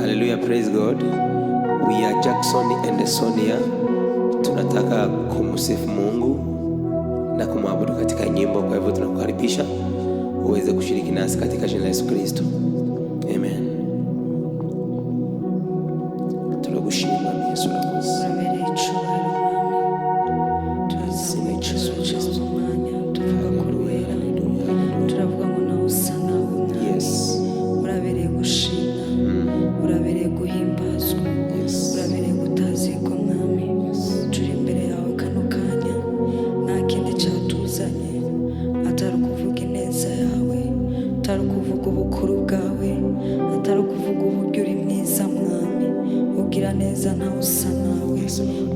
Hallelujah, praise God. We are Jackson and Sonia. Tunataka kumsifu Mungu na kumwabudu katika nyimbo, kwa hivyo tunakukaribisha uweze kushiriki nasi katika jina la Yesu Kristo. Amen. Tunakushukuru Yesu Kristo. atari kuvuga ubukuru bwawe, atari kuvuga uburyo uri mwiza mwami, ugira neza ntawe usa nawe,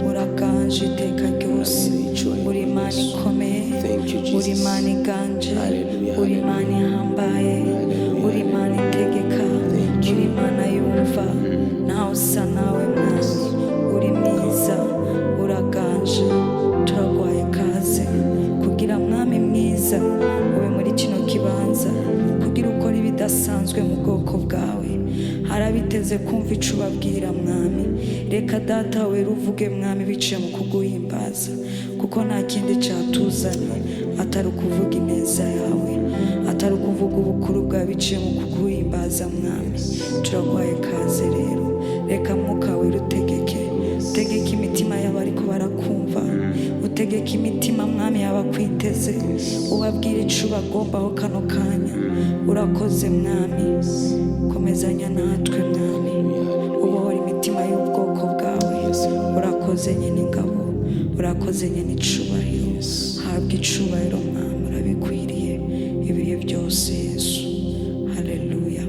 uraganje iteka ryose, uri Imana ikomeye, uri Imana iganje, uri Imana ihambaye, uri Imana itegeka, uri Imana yumva, ntawe usa nawe mwami, uri mwiza, uraganje, turagwaye kaze kugira mwami mwiza ube muri kino kibanza, kugira ukora ibidasanzwe mu bwoko bwawe. Harabiteze kumva ico ubabwira mwami, reka data wera uvuge mwami biciye mu kuguhimbaza, kuko nta kindi cyatuzanye atari ukuvuga ineza yawe, atari ukuvuga ubukuru bwawe biciye mu kuguhimbaza mwami. Turagwaye kaze rero, reka mwuka wera utegeke imitima y'abariko barakumva, utegeka imitima mwami yabakwiteze, ubabwire ico bagombaho kano kanya. Urakoze mwami, komezanya natwe mwami, ubohora imitima y'ubwoko bwawe. Urakoze nyene ingabo, urakoze nyene icubahiro, habwa icubahiro mwami, urabikwiriye ibihe byose Yesu. Haleluya.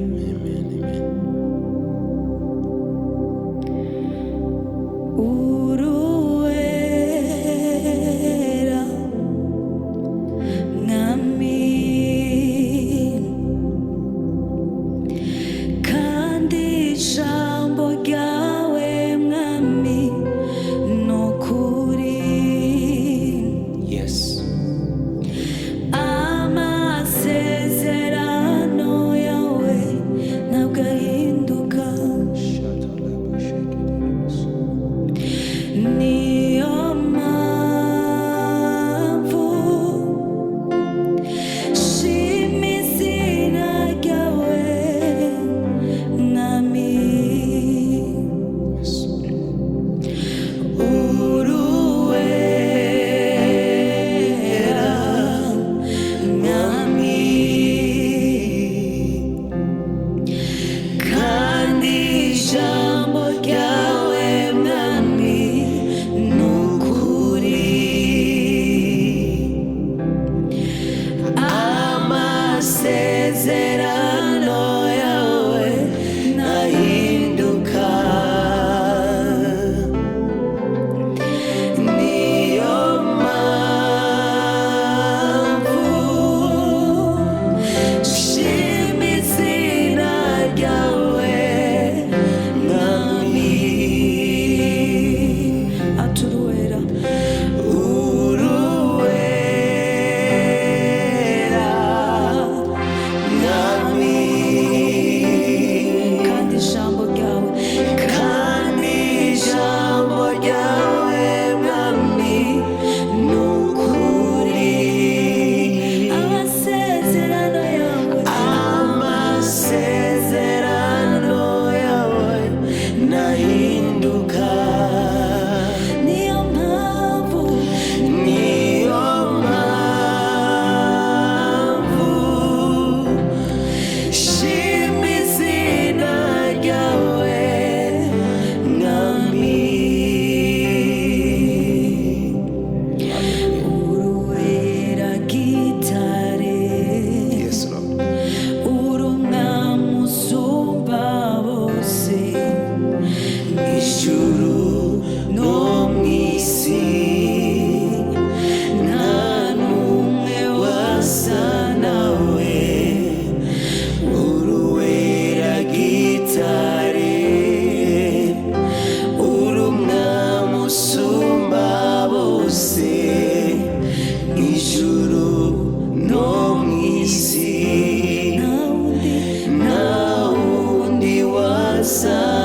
Sun.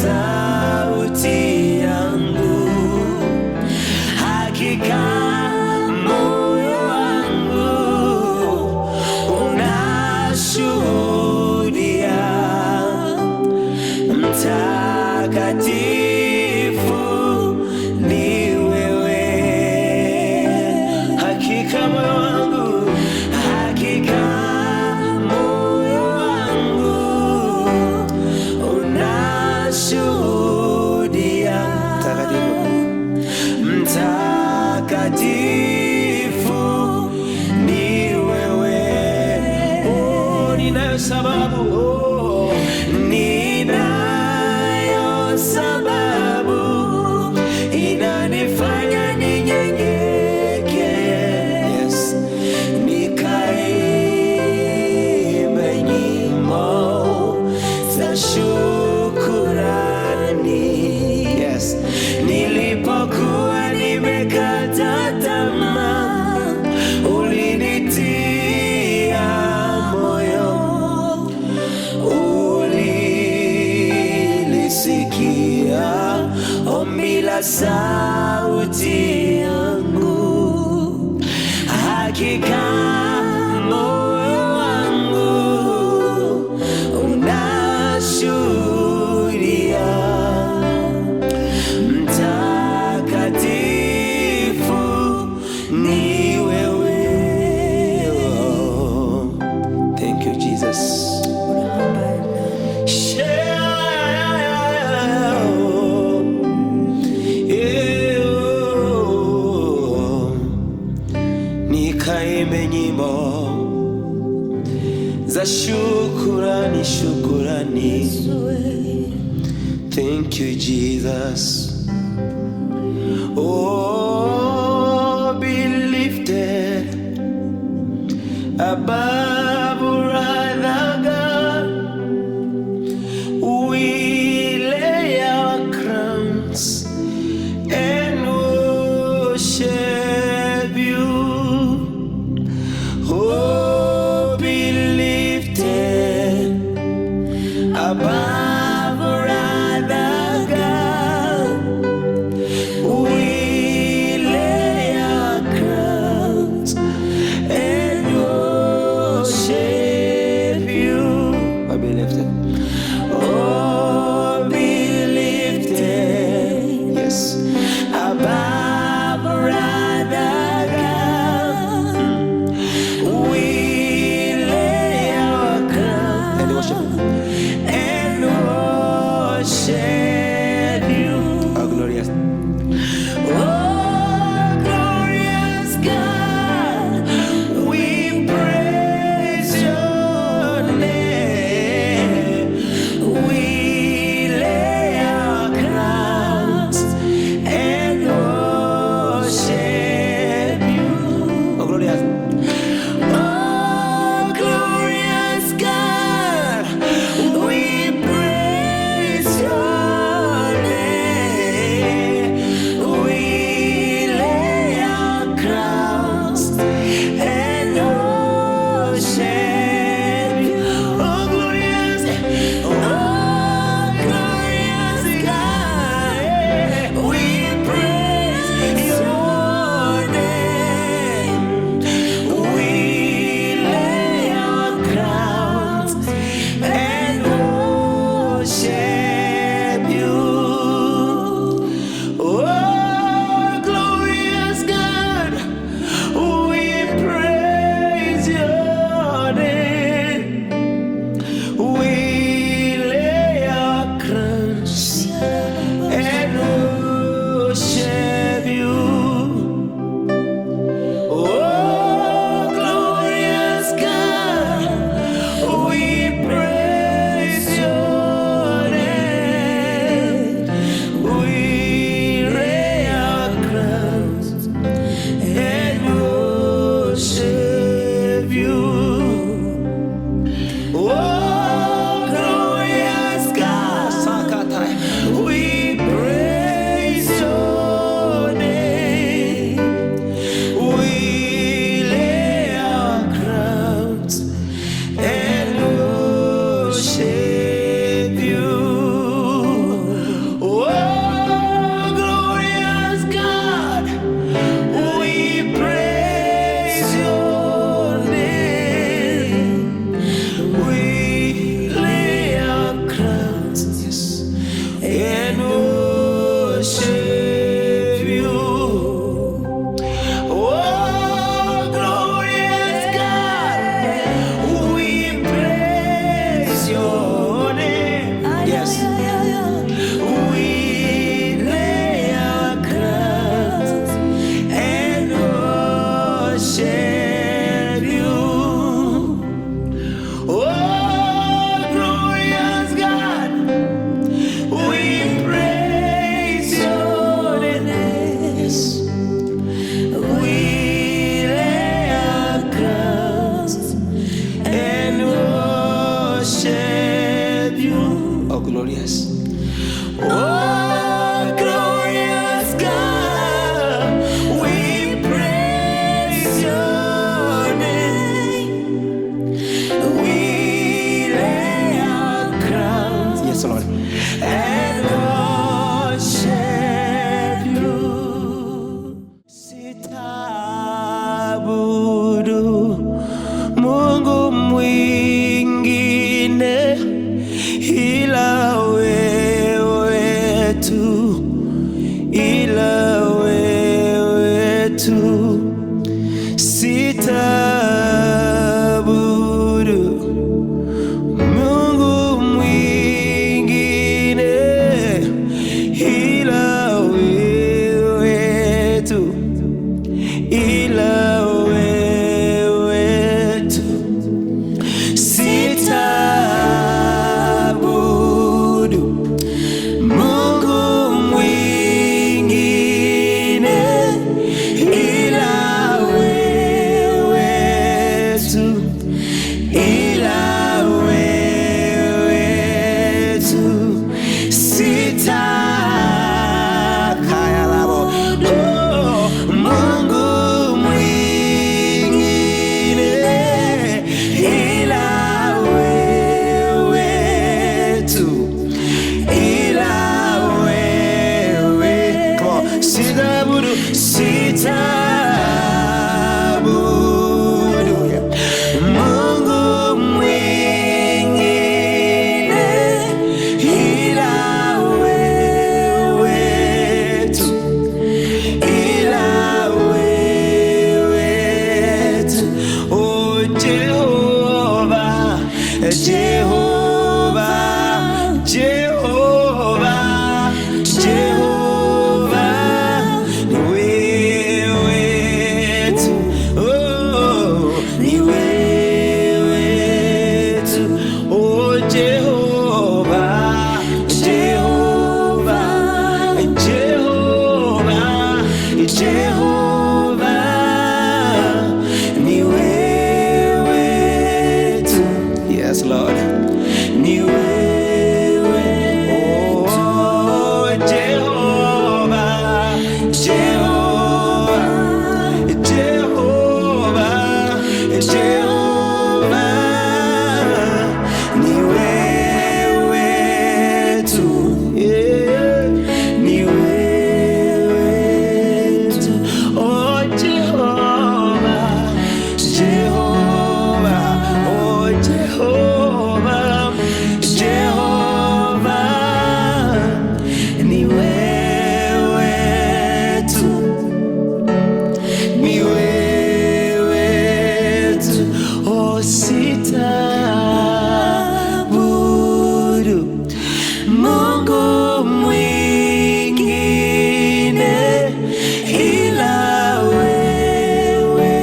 sauti yangu, hakika moyo wangu unashuhudia, mtakatifu ni wewe. Hakika moyo wangu, hakika moyo wangu unashuhudia, mtakatifu ni wewe. Oh, ninayo sababu, oh, ninayo sababu inanifanya ninyenyeke, yes, nikaimbe nyimbo za shukurani, yes, nilipokuwa nimekata tamaa, ulinitia moyo, ulilisikia ombi la sauti yangu, hakika moyo wangu unashuhudia, mtakatifu ni wewe. Oh, thank you Jesus. Nikaimbe nyimbo za shukurani, shukurani. Thank you Jesus. Oh, be lifted above other God. We lay our crowns and worship you. Oh, be lifted above other God. We lay our crowns and worship you. Oh, be lifted. Oh, be lifted, yes, above other God. We lay our crown and worship you. Oh, glorious. Oh, glorious God, we praise your name. glorious. Oh, glorious God, we praise your name. We lay our crowns, Yes, Lord. and worship you. Sitabudu Mungu mwingine ila wewe tu, ila wewe tu. Sitabudu Mungu mwingine ila wewe tu, ila wewe tu. Sitabudu Mungu mwingine ila wewe tu, ila wewe tu. Sitabudu Mungu mwingine ila wewe tu, ila wewe. Come on, sitabudu, sitabudu Mungu mwingine ila wewe tu, ila wewe tu. Oh Jehovah, Jehovah, Jehovah, Jehovah, ni wewe tu. Oh, ni wewe tu. Oh Jehovah, Jehovah, Jehovah, Jehovah, ni wewe tu. Yes, Lord. Ni wewe, oh Jehovah, Jehovah, Jehovah, Jehovah, ni wewe tu, yeah, ni wewe tu. Oh Jehovah, Jehovah, oh Jehovah, Jehovah, ni wewe tu, ni wewe tu. Oh sitabudu Mungu mwingine ila wewe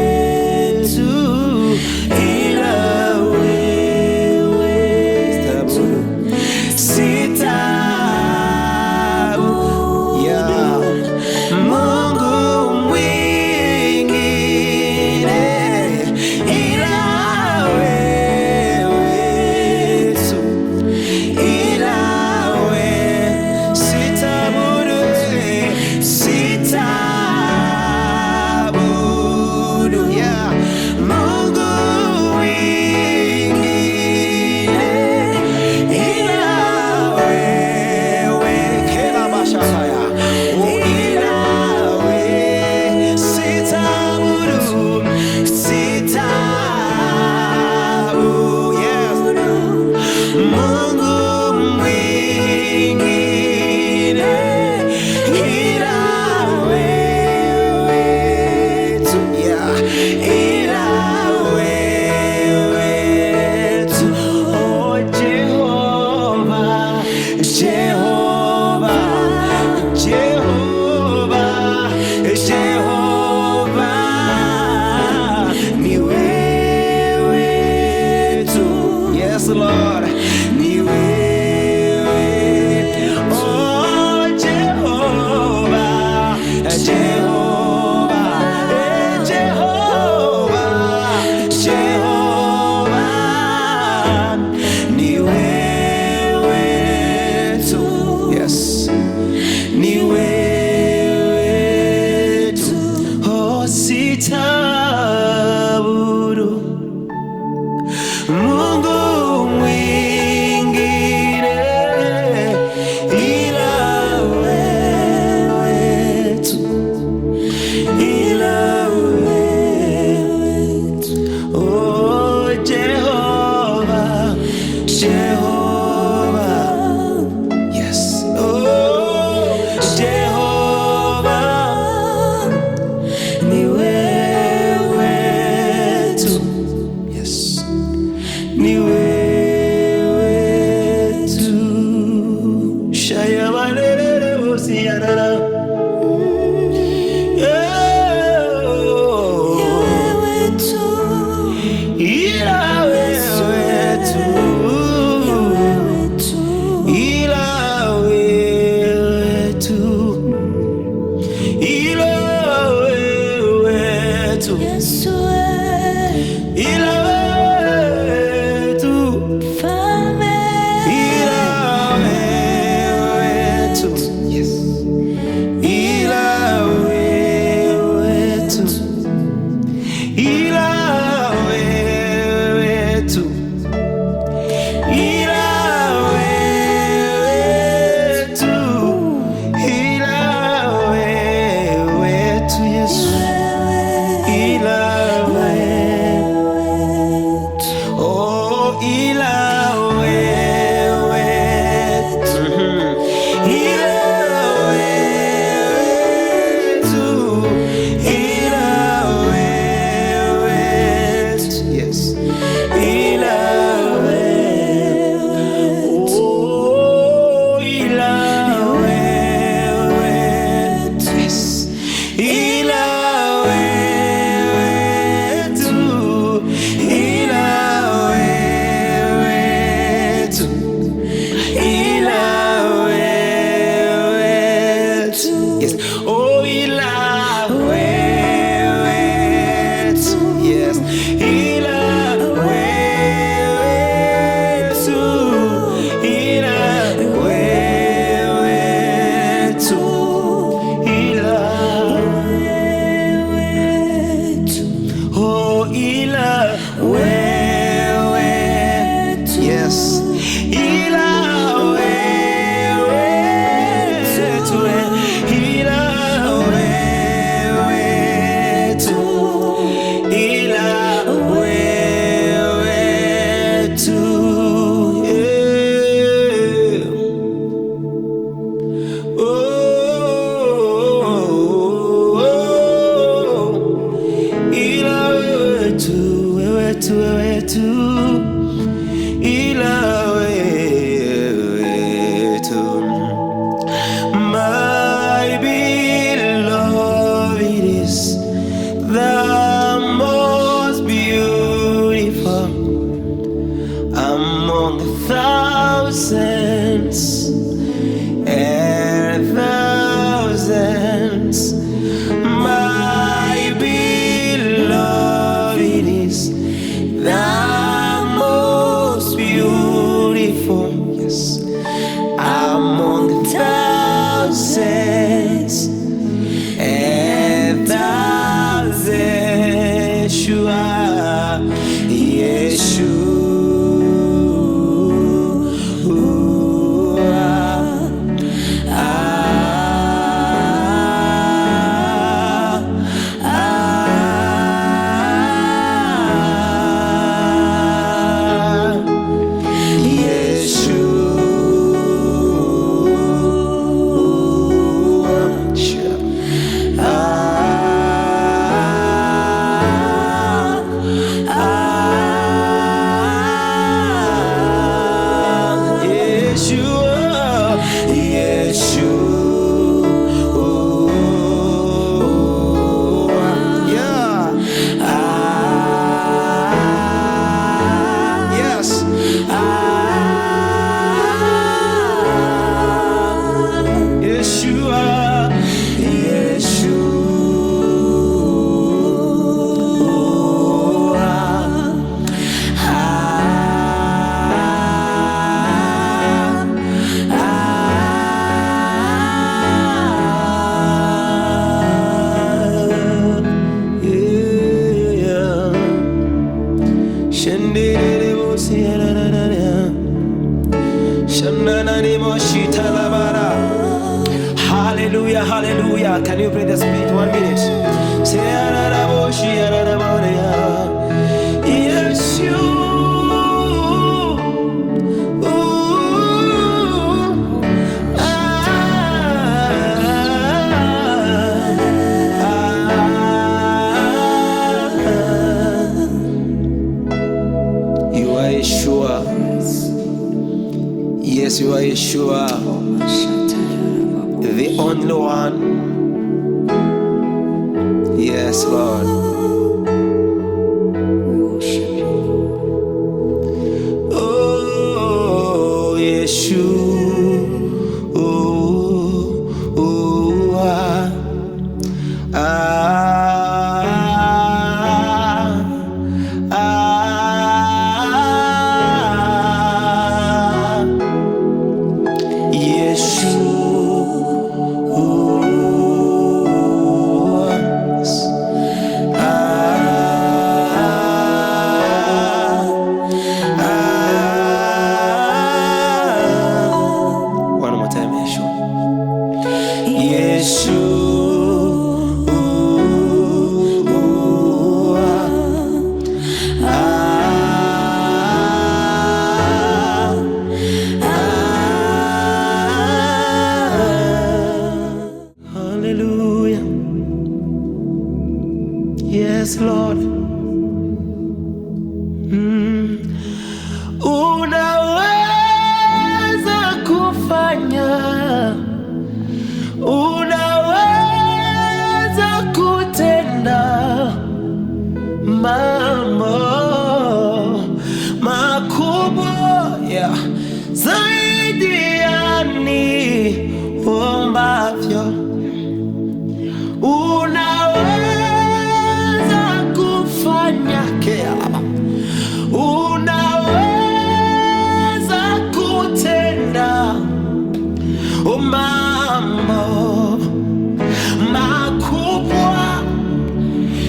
tu, ila wewe tu. Sitabudu, yeah, Mungu mwingine ila wewe tu, ila wewe. Sitabudu, sitabudu, yeah, Mungu mwingine ila wewe. Kela bashakaya, oh ila wewe. Sitabudu, sitabudu, yes, Mungu mwingine ila wewe tu, yeah, ila wewe tu. Oh Jehovah, Jehovah, Jehovah, Jehovah, ni wewe tu. Yes, Lord, ni wewe. Oh Jehovah, Jehovah, Jehovah, Jehovah, ni wewe Hallelujah, hallelujah. Can you pray the Spirit 1 minute? Yes, you. You are Yeshua. Yes, you are Yeshua, the only one. Yes, Lord. We worship you. Oh, Yeshua. Hallelujah. Yes, Lord. Unaweza kufanya, unaweza kutenda mambo makubwa zaidi ya niombavyo. Unaweza kufanya unaweza kutenda mambo makubwa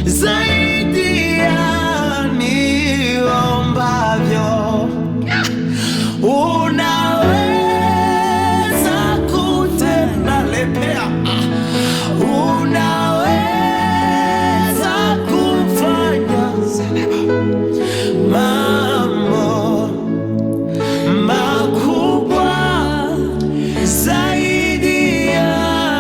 zaidi ya niombavyo. Unaweza kutenda lepea, unaweza kufanya mambo makubwa zaidi ya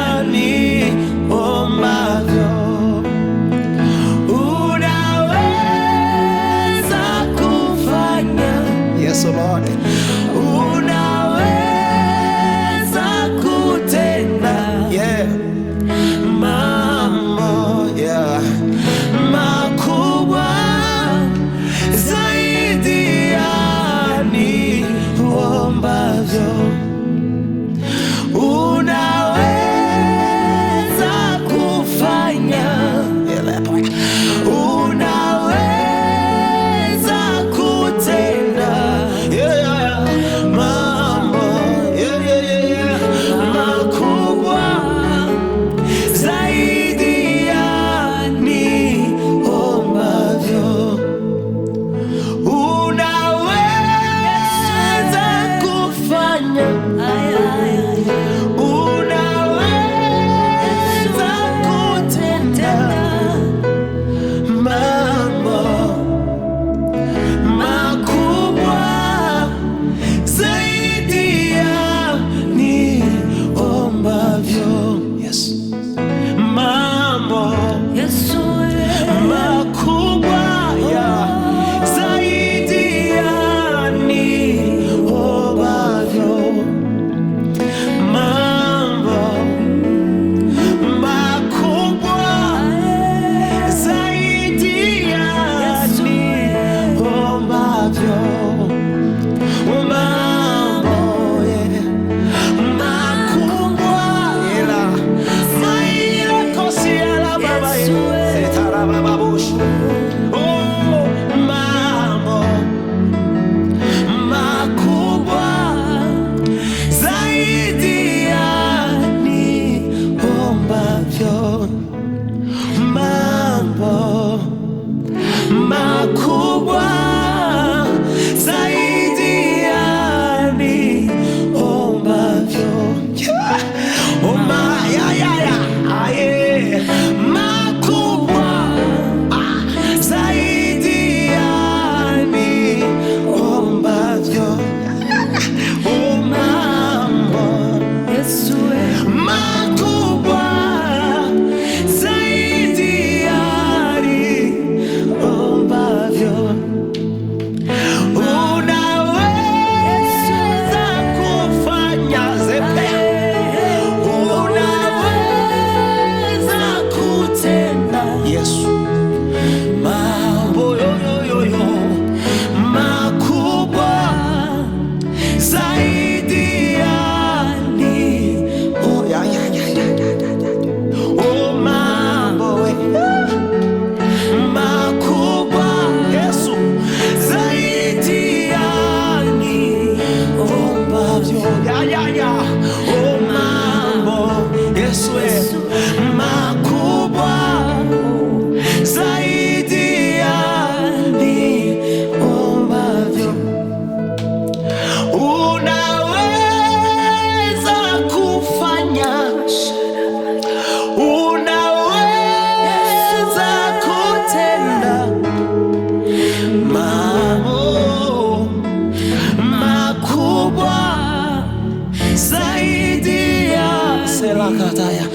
sakataya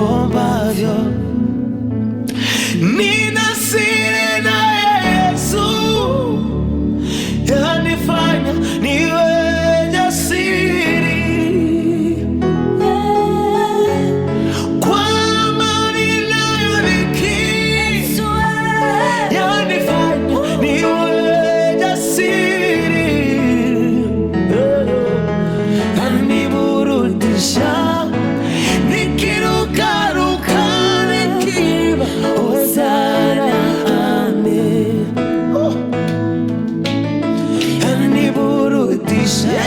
ombavyo. Nina siri na Yesu yanifanya niwe jasiri. Kwa amani ninayomiliki yanifanya niwe jasiri. Yaniburudisha nikirukaruka nikiimba hosana amen. Yaniburudisha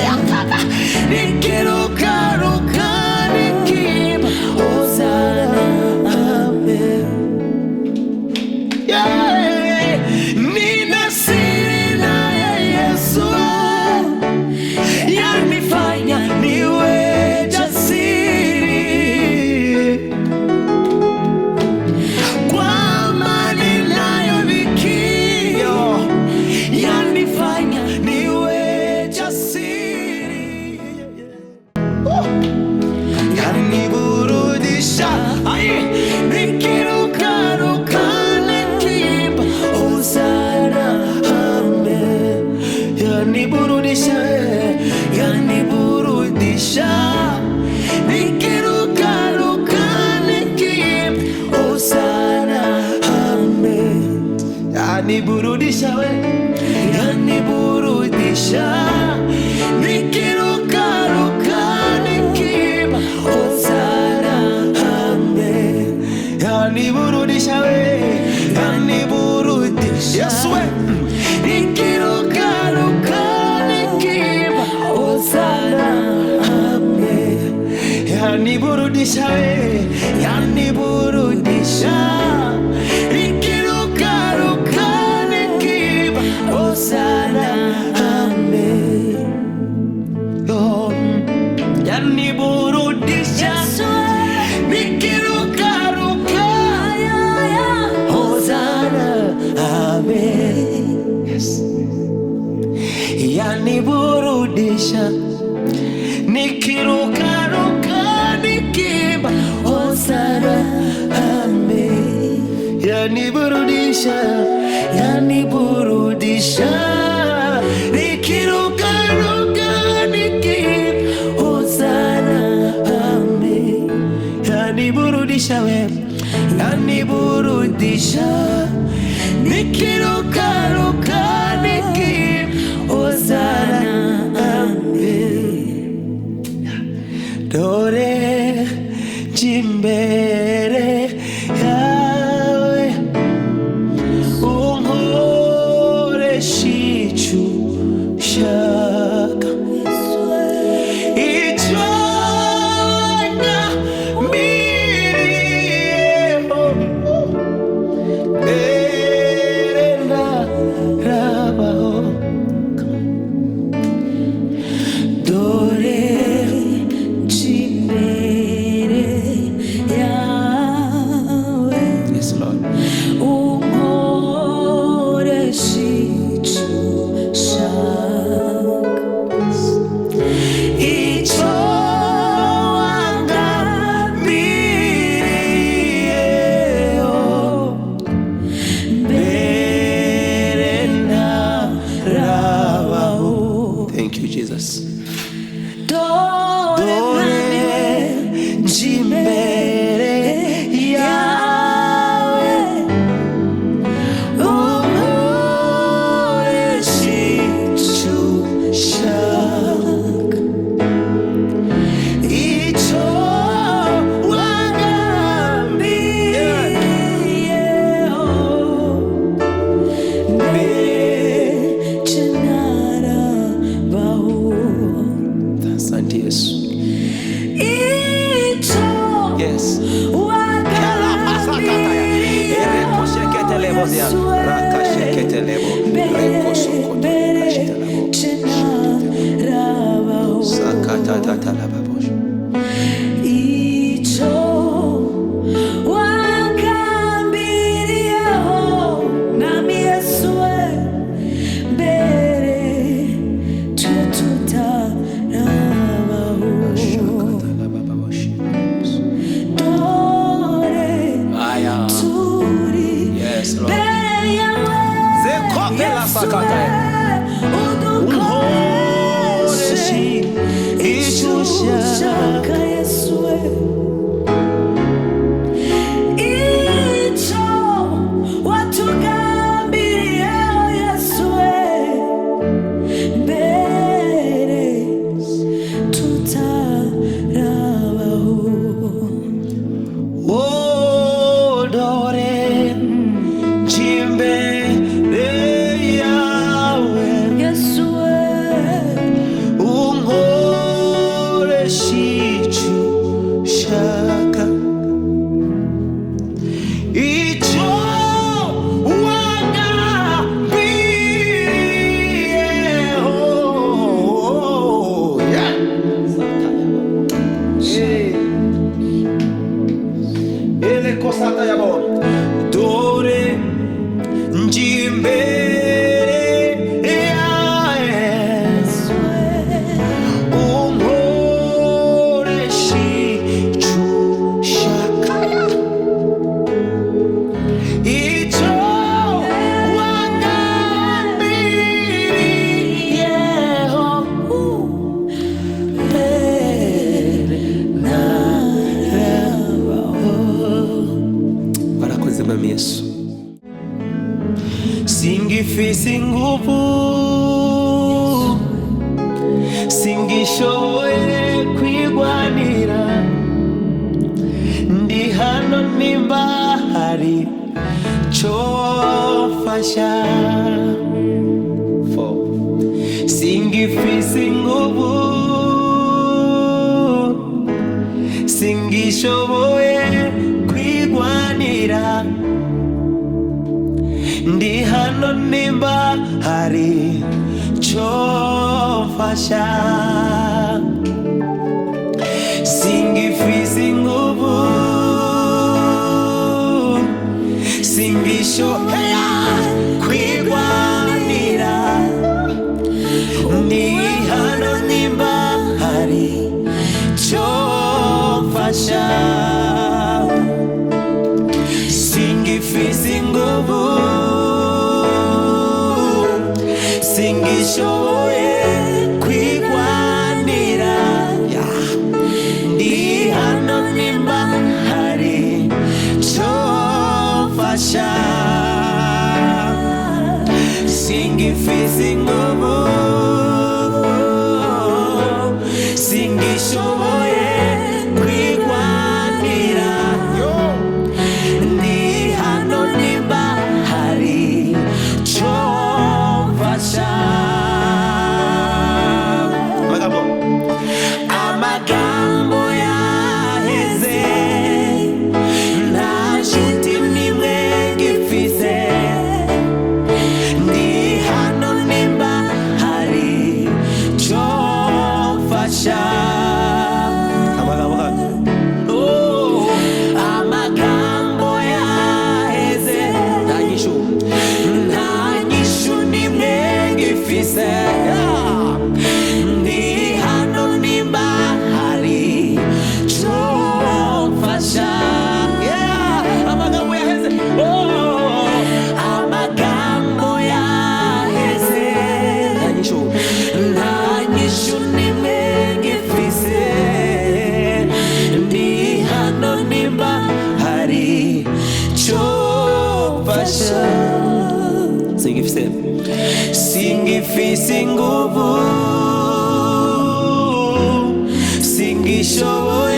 nikirukaruka nikiimba hosana amen. Yeah. Nina siri na Yesu yanifanya niwe jasiri. Kwa amani ninayomiliki yanifanya niwe jasiri. Yaniburudisha nikirukaruka nikiimba hosana amen. Yaniburudisha yaniburudisha nikirukaruka nikiimba hosana amen. Yaniburudisha we yaniburudisha nikirukaruka nikiimba hosana amen. Yaniburudisha we yaniburudisha Yesu we nikirukaruka nikiimba hosana amen. Yaniburudisha we yaniburudisha nikirukaruka nikiimba hosana amen. Yaniburudisha nikirukaruka hosana amen. Yes. Yaniburudisha nikirukaruka nikiimba hosana amen. Yaniburudisha yaniburudisha nikirukaruka nikiimba hosana amen. Yaniburudisha we yaniburudisha nikirukaruka nikiimba hosana amen. Dore jimbere yawe unkoresha icyo ushaka. Icyo wagambiriyeho mbere ntarabaho. Dore jimbere yawe yes Lord unkoresha icyo ushaka. Icyo wagambiriyeho mbere ntarabaho. Thank you Jesus. Dore jimbere yawe unkoresha icyo ushaka. Icyo wagambiriyeho mbere ntarabaho. Asante Yesu. Yes. ushaka Yesu we ico watugambiriye Yesu we mbere tutarabaho odore chimbere yawe Yesu we unkoreshicu shaka ico wagambiriyeho ele kosata yabo dore njimbere yawe unkoreshicu shaka ico wagambiriyeho Barakoze Mwami Yesu. singifise inguvu singishoboye kwigwanira ndi hano nimba hari cofasha singifise inguvu singishoboye kwigwanira ndi hano nimba hari cofasha singifise inguvu singishoboye kwigwanira ndi hano nimba hari cofasha singifise inguvu singishoboye kwigwanira ndi hano nimba hari cofasha singifise inguvu singishoboye kwigwanira ndi hano nimba hari cofasha amagambo yaheze nta nshuti nimwe ngifise ndi hano nimba hari cofasha amagambo yaheze nta nyishu nimwe ngifise ndi hano nimba hari cofasha amagambo yaheze amagambo yaheze nta nyishu nimwe ngifise ndi hano nimba hari cofasha singifise inguvu singishoboye